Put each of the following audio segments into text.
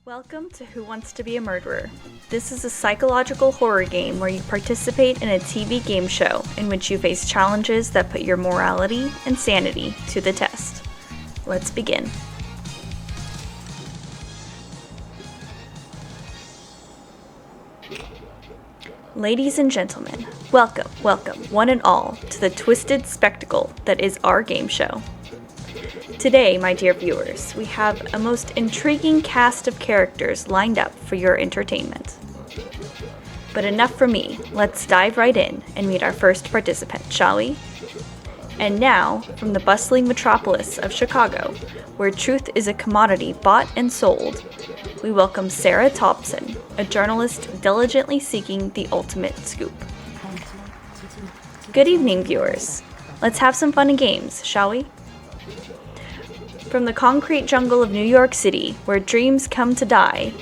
Welcome to Who Wants to Be a Murderer. This is a psychological horror game where you participate in a TV game show in which you face challenges that put your morality and sanity to the test. Let's begin. Ladies and gentlemen, welcome, one and all, to the twisted spectacle that is our game show. Today, my dear viewers, we have a most intriguing cast of characters lined up for your entertainment. But enough for me, let's dive right in and meet our first participant, shall we? And now, from the bustling metropolis of Chicago, where truth is a commodity bought and sold, we welcome Sarah Thompson, a journalist diligently seeking the ultimate scoop. Good evening, viewers. Let's have some fun and games, shall we? From the concrete jungle of New York City, where dreams come to die,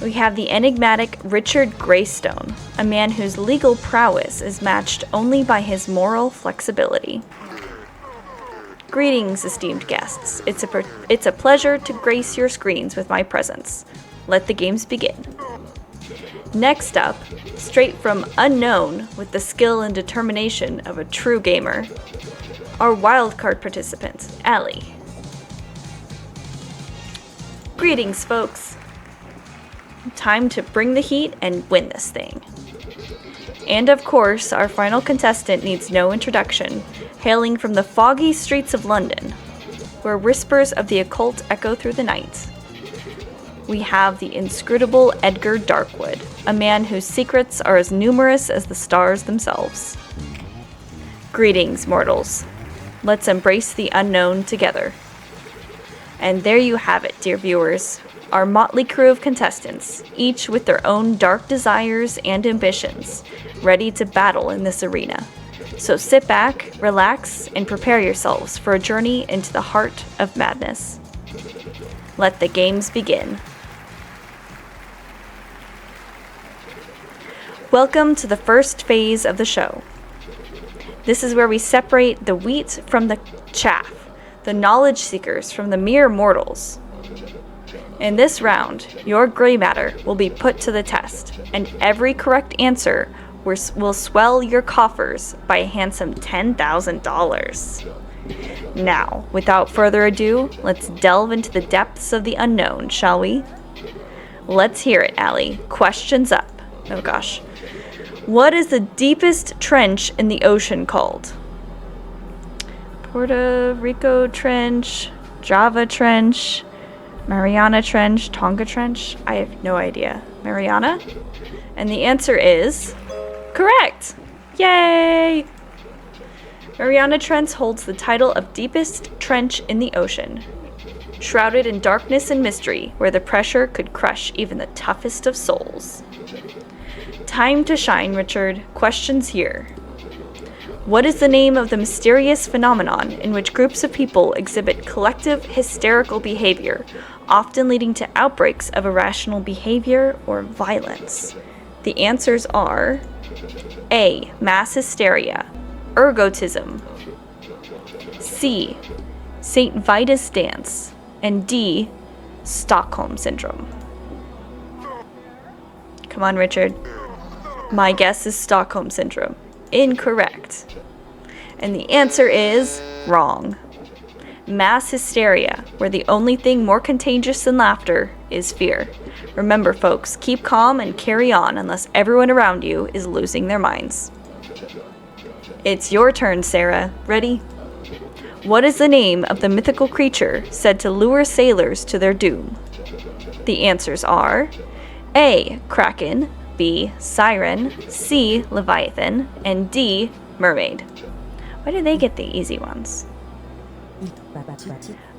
we have the enigmatic Richard Greystone, a man whose legal prowess is matched only by his moral flexibility. Greetings, esteemed guests. It's a pleasure to grace your screens with my presence. Let the games begin. Next up, straight from unknown with the skill and determination of a true gamer, our wildcard participant, Allie. Greetings, folks. Time to bring the heat and win this thing. And of course, our final contestant needs no introduction, hailing from the foggy streets of London, where whispers of the occult echo through the night. We have the inscrutable Edgar Darkwood, a man whose secrets are as numerous as the stars themselves. Greetings, mortals. Let's embrace the unknown together. And there you have it, dear viewers, our motley crew of contestants, each with their own dark desires and ambitions, ready to battle in this arena. So sit back, relax, and prepare yourselves for a journey into the heart of madness. Let the games begin. Welcome to the first phase of the show. This is where we separate the wheat from the chaff, the knowledge seekers from the mere mortals. In this round, your gray matter will be put to the test, and every correct answer will swell your coffers by a handsome $10,000. Now, without further ado, let's delve into the depths of the unknown, shall we? Let's hear it, Allie. Questions up. Oh gosh. What is the deepest trench in the ocean called? Puerto Rico Trench, Java Trench, Mariana Trench, Tonga Trench? I have no idea. Mariana? And the answer is correct! Yay! Mariana Trench holds the title of deepest trench in the ocean, shrouded in darkness and mystery, where the pressure could crush even the toughest of souls. Time to shine, Richard. Questions here. What is the name of the mysterious phenomenon in which groups of people exhibit collective hysterical behavior, often leading to outbreaks of irrational behavior or violence? The answers are A. Mass hysteria, ergotism, C. St. Vitus dance, and D. Stockholm syndrome. Come on, Richard. My guess is Stockholm syndrome. Incorrect. And the answer is wrong. Mass hysteria, where the only thing more contagious than laughter is fear. Remember, folks, keep calm and carry on unless everyone around you is losing their minds. It's your turn, Sarah. Ready? What is the name of the mythical creature said to lure sailors to their doom? The answers are A. Kraken, B. Siren, C. Leviathan, and D. Mermaid. Why do they get the easy ones?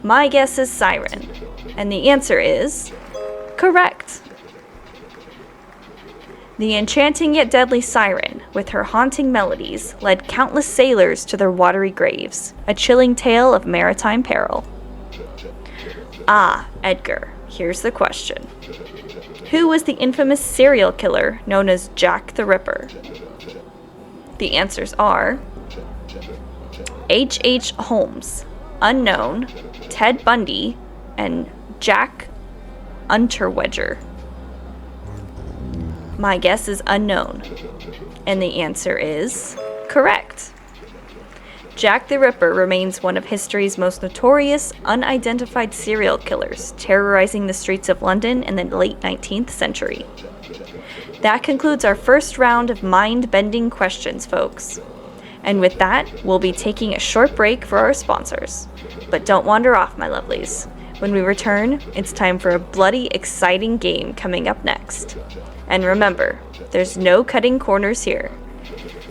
My guess is Siren, and the answer is correct. The enchanting yet deadly Siren, with her haunting melodies, led countless sailors to their watery graves, a chilling tale of maritime peril. Ah, Edgar, here's the question. Who was the infamous serial killer known as Jack the Ripper? The answers are H.H. Holmes, unknown, Ted Bundy, and Jack Unterweger? My guess is unknown. And the answer is correct. Jack the Ripper remains one of history's most notorious, unidentified serial killers, terrorizing the streets of London in the late 19th century. That concludes our first round of mind-bending questions, folks. And with that, we'll be taking a short break for our sponsors. But don't wander off, my lovelies. When we return, it's time for a bloody, exciting game coming up next. And remember, there's no cutting corners here.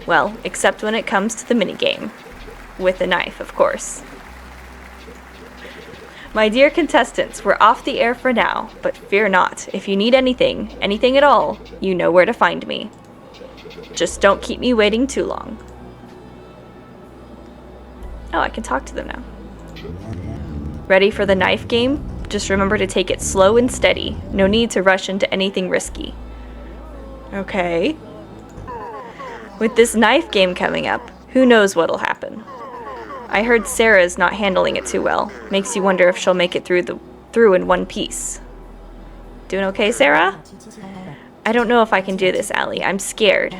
Well, except when it comes to the minigame. With a knife, of course. My dear contestants, we're off the air for now, but fear not. If you need anything at all, you know where to find me. Just don't keep me waiting too long. Oh, I can talk to them now. Ready for the knife game? Just remember to take it slow and steady. No need to rush into anything risky. Okay. With this knife game coming up, who knows what'll happen? I heard Sarah's not handling it too well. Makes you wonder if she'll make it through in one piece. Doing okay, Sarah? I don't know if I can do this, Allie. I'm scared.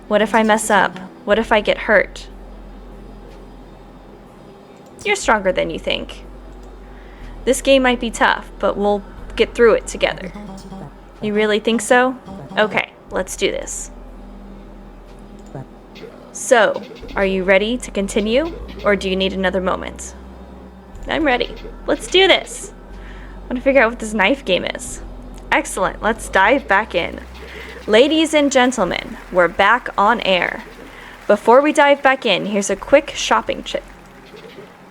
What if I mess up? What if I get hurt? You're stronger than you think. This game might be tough, but we'll get through it together. You really think so? Okay, let's do this. So, are you ready to continue, or do you need another moment? I'm ready. Let's do this. I want to figure out what this knife game is. Excellent, let's dive back in. Ladies and gentlemen, we're back on air. Before we dive back in, here's a quick shopping tip.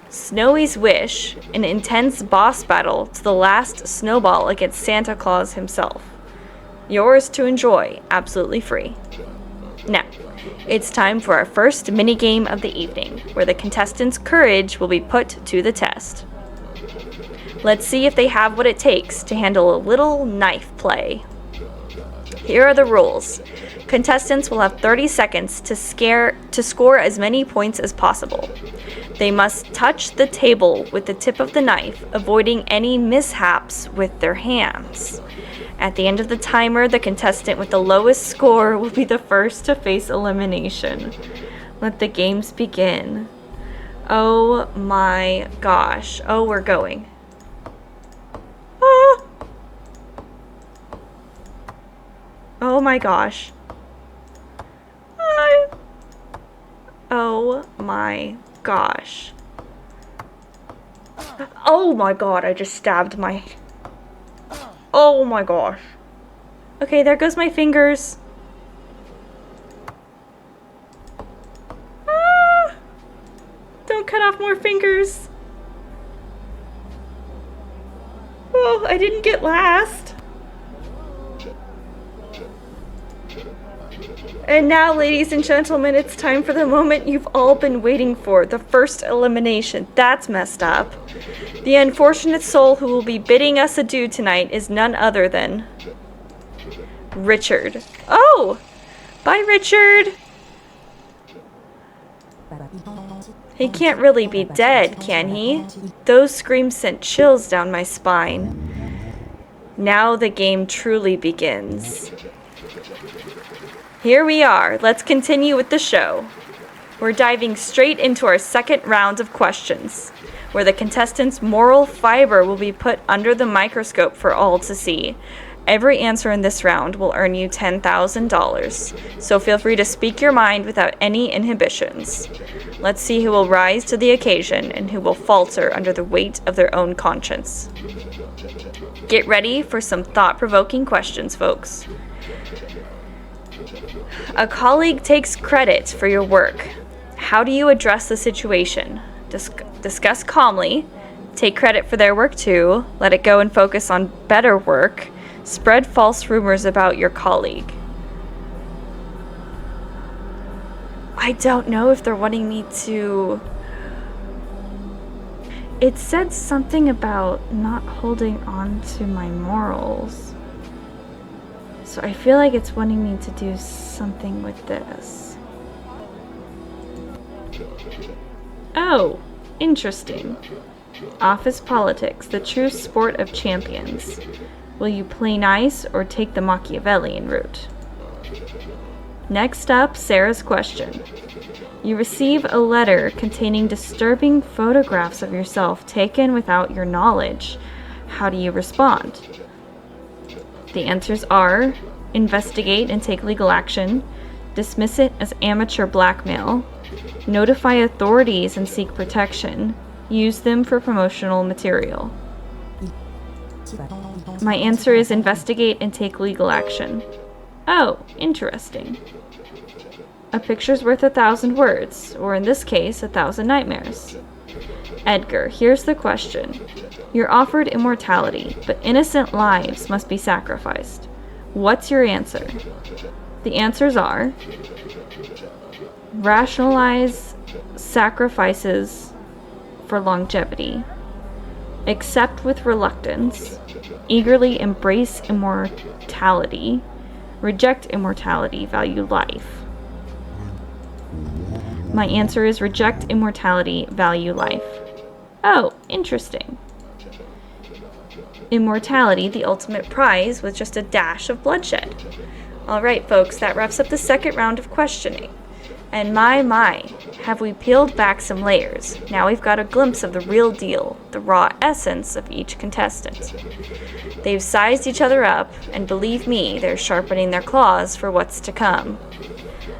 Snowy's Wish, an intense boss battle to the last snowball against Santa Claus himself. Yours to enjoy, absolutely free. Now, it's time for our first minigame of the evening, where the contestants' courage will be put to the test. Let's see if they have what it takes to handle a little knife play. Here are the rules. Contestants will have 30 seconds to score as many points as possible. They must touch the table with the tip of the knife, avoiding any mishaps with their hands. At the end of the timer, the contestant with the lowest score will be the first to face elimination. Let the games begin. Oh my gosh. Oh, we're going. Ah! Oh my gosh. Oh my gosh. Oh my god, I just stabbed my... Oh my gosh. Okay, there goes my fingers. Ah! Don't cut off more fingers. Oh, I didn't get last. And now, ladies and gentlemen, it's time for the moment you've all been waiting for. The first elimination. That's messed up. The unfortunate soul who will be bidding us adieu tonight is none other than... Richard. Oh! Bye, Richard! He can't really be dead, can he? Those screams sent chills down my spine. Now the game truly begins. Here we are. Let's continue with the show. We're diving straight into our second round of questions, where the contestants' moral fiber will be put under the microscope for all to see. Every answer in this round will earn you $10,000, so feel free to speak your mind without any inhibitions. Let's see who will rise to the occasion and who will falter under the weight of their own conscience. Get ready for some thought-provoking questions, folks. A colleague takes credit for your work. How do you address the situation? Discuss calmly. Take credit for their work too. Let it go and focus on better work. Spread false rumors about your colleague. I don't know if they're wanting me to... It said something about not holding on to my morals. So I feel like it's wanting me to do something with this. Oh, interesting. Office politics, the true sport of champions. Will you play nice or take the Machiavellian route? Next up, Sarah's question. You receive a letter containing disturbing photographs of yourself taken without your knowledge. How do you respond? The answers are: investigate and take legal action, dismiss it as amateur blackmail, notify authorities and seek protection, use them for promotional material. My answer is investigate and take legal action. Oh, interesting. A picture's worth 1,000 words, or in this case, 1,000 nightmares. Edgar, here's the question. You're offered immortality, but innocent lives must be sacrificed. What's your answer? The answers are: rationalize sacrifices for longevity, accept with reluctance, eagerly embrace immortality, reject immortality, value life. My answer is reject immortality, value life. Oh, interesting. Immortality, the ultimate prize, with just a dash of bloodshed. Alright folks, that wraps up the second round of questioning. And my, have we peeled back some layers. Now we've got a glimpse of the real deal, the raw essence of each contestant. They've sized each other up, and believe me, they're sharpening their claws for what's to come.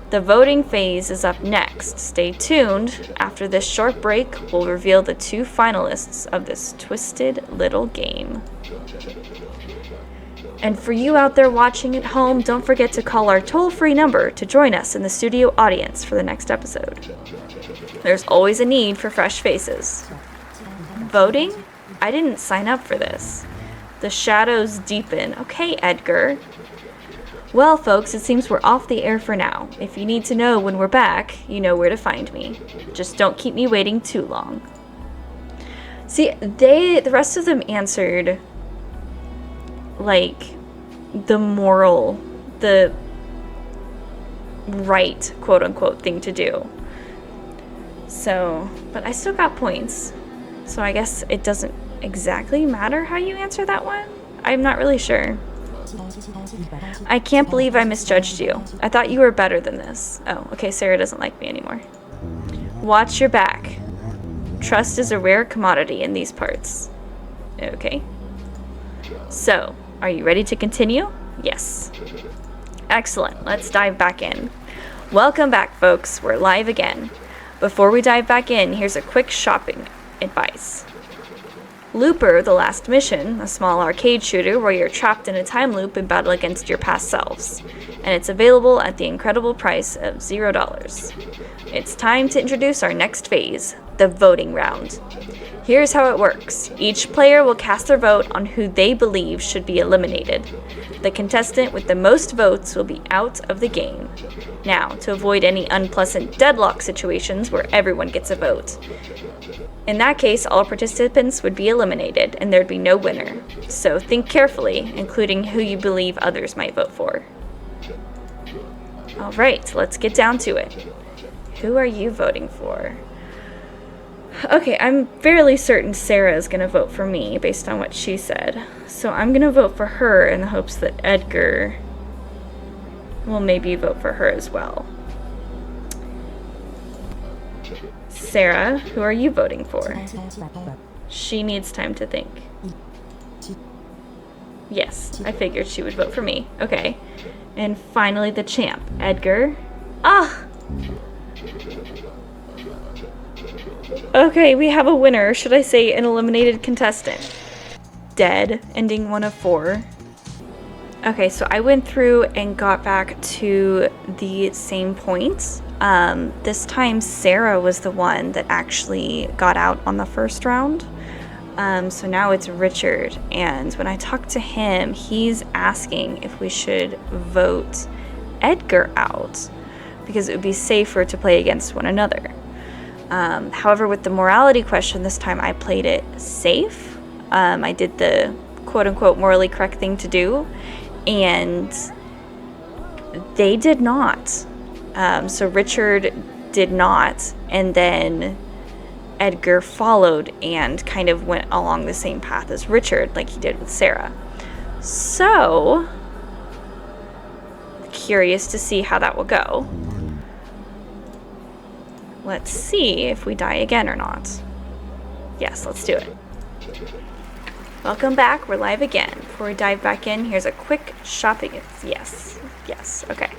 The voting phase is up next. Stay tuned. After this short break, we'll reveal the 2 finalists of this twisted little game. And for you out there watching at home, don't forget to call our toll-free number to join us in the studio audience for the next episode. There's always a need for fresh faces. Voting? I didn't sign up for this. The shadows deepen. Okay, Edgar. Well, folks, it seems we're off the air for now. If you need to know when we're back, you know where to find me. Just don't keep me waiting too long. See, the rest of them answered, like, the moral, the right, quote-unquote, thing to do. So, but I still got points. So I guess it doesn't exactly matter how you answer that one? I'm not really sure. I can't believe I misjudged you. I thought you were better than this. Oh, okay, Sarah doesn't like me anymore. Watch your back. Trust is a rare commodity in these parts. Okay. So, are you ready to continue? Yes. Excellent. Let's dive back in. Welcome back, folks. We're live again. Before we dive back in, here's a quick shopping advice. Looper, the Last Mission, a small arcade shooter where you're trapped in a time loop and battle against your past selves. And it's available at the incredible price of $0. It's time to introduce our next phase, the voting round. Here's how it works. Each player will cast their vote on who they believe should be eliminated. The contestant with the most votes will be out of the game. Now, to avoid any unpleasant deadlock situations where everyone gets a vote. In that case, all participants would be eliminated, and there'd be no winner. So think carefully, including who you believe others might vote for. Alright, let's get down to it. Who are you voting for? Okay, I'm fairly certain Sarah is going to vote for me, based on what she said. So I'm going to vote for her in the hopes that Edgar will maybe vote for her as well. Sarah, who are you voting for? She needs time to think. Yes, I figured she would vote for me. Okay. And finally, the champ, Edgar. Ah! Okay, we have a winner. Should I say an eliminated contestant? Dead, ending 1 of 4. Okay, so I went through and got back to the same points. This time Sarah was the one that actually got out on the first round. So now it's Richard, and when I talked to him, he's asking if we should vote Edgar out because it would be safer to play against one another. However, with the morality question this time, I played it safe. I did the quote-unquote morally correct thing to do, and they did not. So Richard did not, and then Edgar followed and kind of went along the same path as Richard, like he did with Sarah. So, curious to see how that will go. Let's see if we die again or not. Yes, let's do it. Welcome back, we're live again. Before we dive back in, here's a quick shopping. Yes, okay.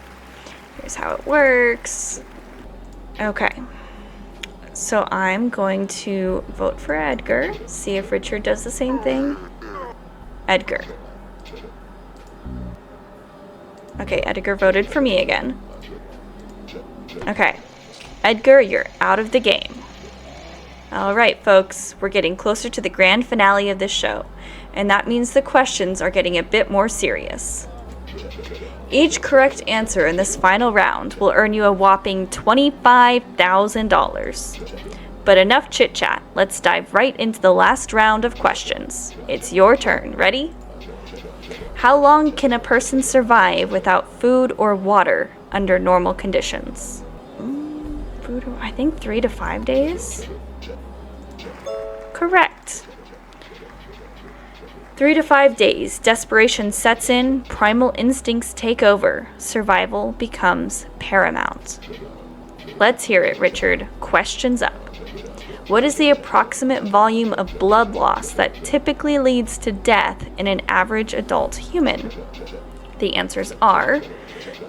Here's how it works. Okay. So I'm going to vote for Edgar, see if Richard does the same thing. Edgar. Okay, Edgar voted for me again. Okay. Edgar, you're out of the game. Alright, folks, we're getting closer to the grand finale of this show, and that means the questions are getting a bit more serious. Each correct answer in this final round will earn you a whopping $25,000. But enough chit-chat, let's dive right into the last round of questions. It's your turn, ready? How long can a person survive without food or water under normal conditions? I think 3 to 5 days? Correct. 3 to 5 days, desperation sets in, primal instincts take over, survival becomes paramount. Let's hear it, Richard. Questions up. What is the approximate volume of blood loss that typically leads to death in an average adult human? The answers are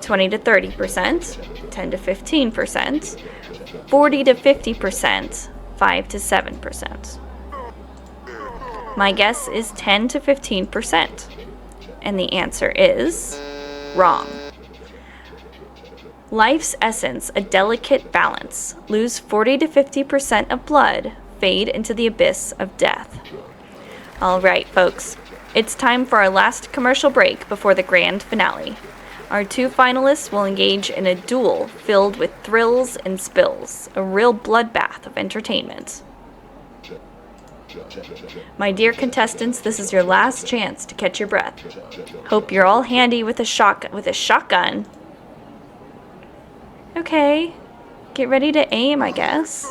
20 to 30%, 10 to 15%, 40 to 50%, 5 to 7%. My guess is 10 to 15%. And the answer is wrong. Life's essence, a delicate balance. Lose 40 to 50% of blood, fade into the abyss of death. All right, folks. It's time for our last commercial break before the grand finale. Our 2 finalists will engage in a duel filled with thrills and spills, a real bloodbath of entertainment. My dear contestants, this is your last chance to catch your breath. Hope you're all handy with a shotgun. Okay, get ready to aim, I guess.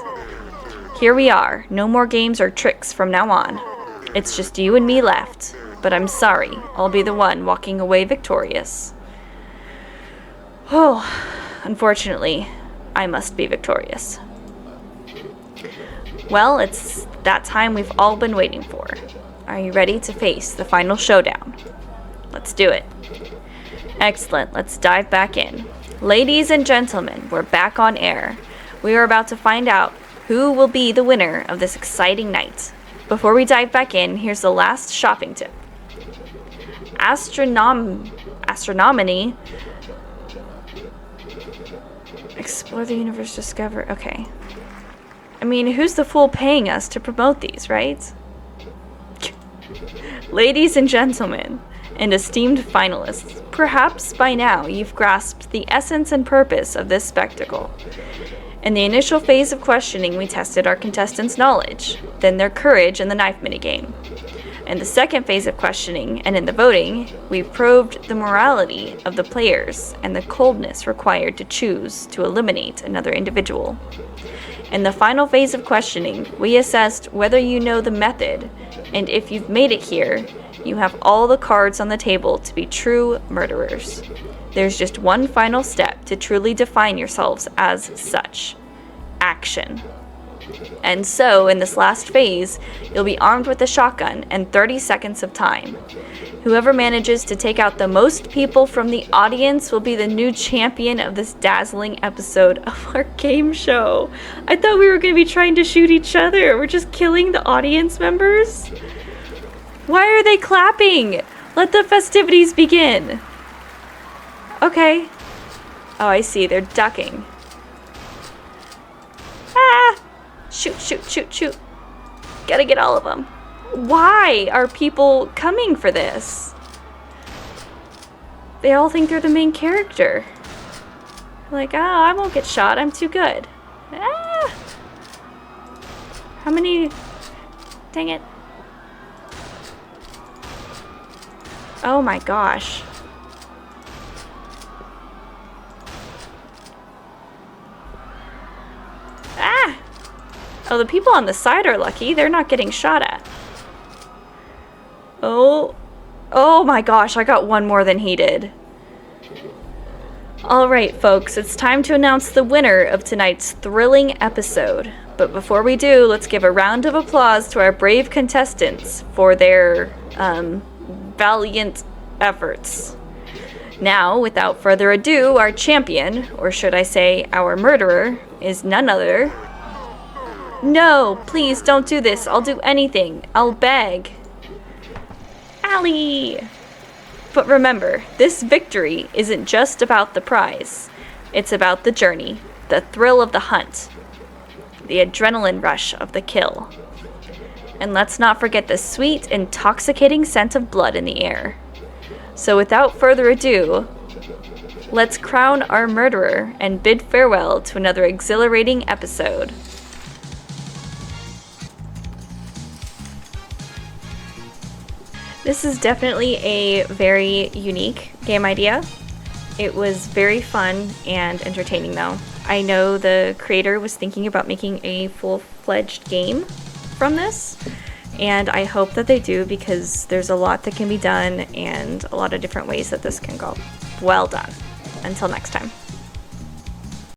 Here we are, no more games or tricks from now on. It's just you and me left, but I'm sorry, I'll be the one walking away victorious. Oh, unfortunately, I must be victorious. Well, it's that time we've all been waiting for. Are you ready to face the final showdown? Let's do it. Excellent, let's dive back in. Ladies and gentlemen, we're back on air. We are about to find out who will be the winner of this exciting night. Before we dive back in, here's the last shopping tip. Astronomy. Explore the universe, discover. Okay. I mean, who's the fool paying us to promote these, right? Ladies and gentlemen, and esteemed finalists, perhaps by now you've grasped the essence and purpose of this spectacle. In the initial phase of questioning, we tested our contestants' knowledge, then their courage in the knife minigame. In the second phase of questioning, and in the voting, we probed the morality of the players and the coldness required to choose to eliminate another individual. In the final phase of questioning, we assessed whether you know the method, and if you've made it here, you have all the cards on the table to be true murderers. There's just one final step to truly define yourselves as such: action. And so, in this last phase, you'll be armed with a shotgun and 30 seconds of time. Whoever manages to take out the most people from the audience will be the new champion of this dazzling episode of our game show. I thought we were going to be trying to shoot each other. We're just killing the audience members? Why are they clapping? Let the festivities begin. Okay. Oh, I see. They're ducking. Ah! Shoot. Gotta get all of them. Why are people coming for this? They all think they're the main character. Like, oh, I won't get shot. I'm too good. Ah! How many? Dang it. Oh my gosh. Ah! Oh, the people on the side are lucky. They're not getting shot at. Oh. Oh my gosh, I got one more than he did. Alright folks, it's time to announce the winner of tonight's thrilling episode. But before we do, let's give a round of applause to our brave contestants for their valiant efforts. Now, without further ado, our champion, or should I say our murderer, is none other... No, please don't do this. I'll do anything. I'll beg. Allie! But remember, this victory isn't just about the prize. It's about the journey, the thrill of the hunt, the adrenaline rush of the kill. And let's not forget the sweet, intoxicating scent of blood in the air. So without further ado, let's crown our murderer and bid farewell to another exhilarating episode. This is definitely a very unique game idea. It was very fun and entertaining though. I know the creator was thinking about making a full-fledged game from this, and I hope that they do because there's a lot that can be done and a lot of different ways that this can go. Well done. Until next time.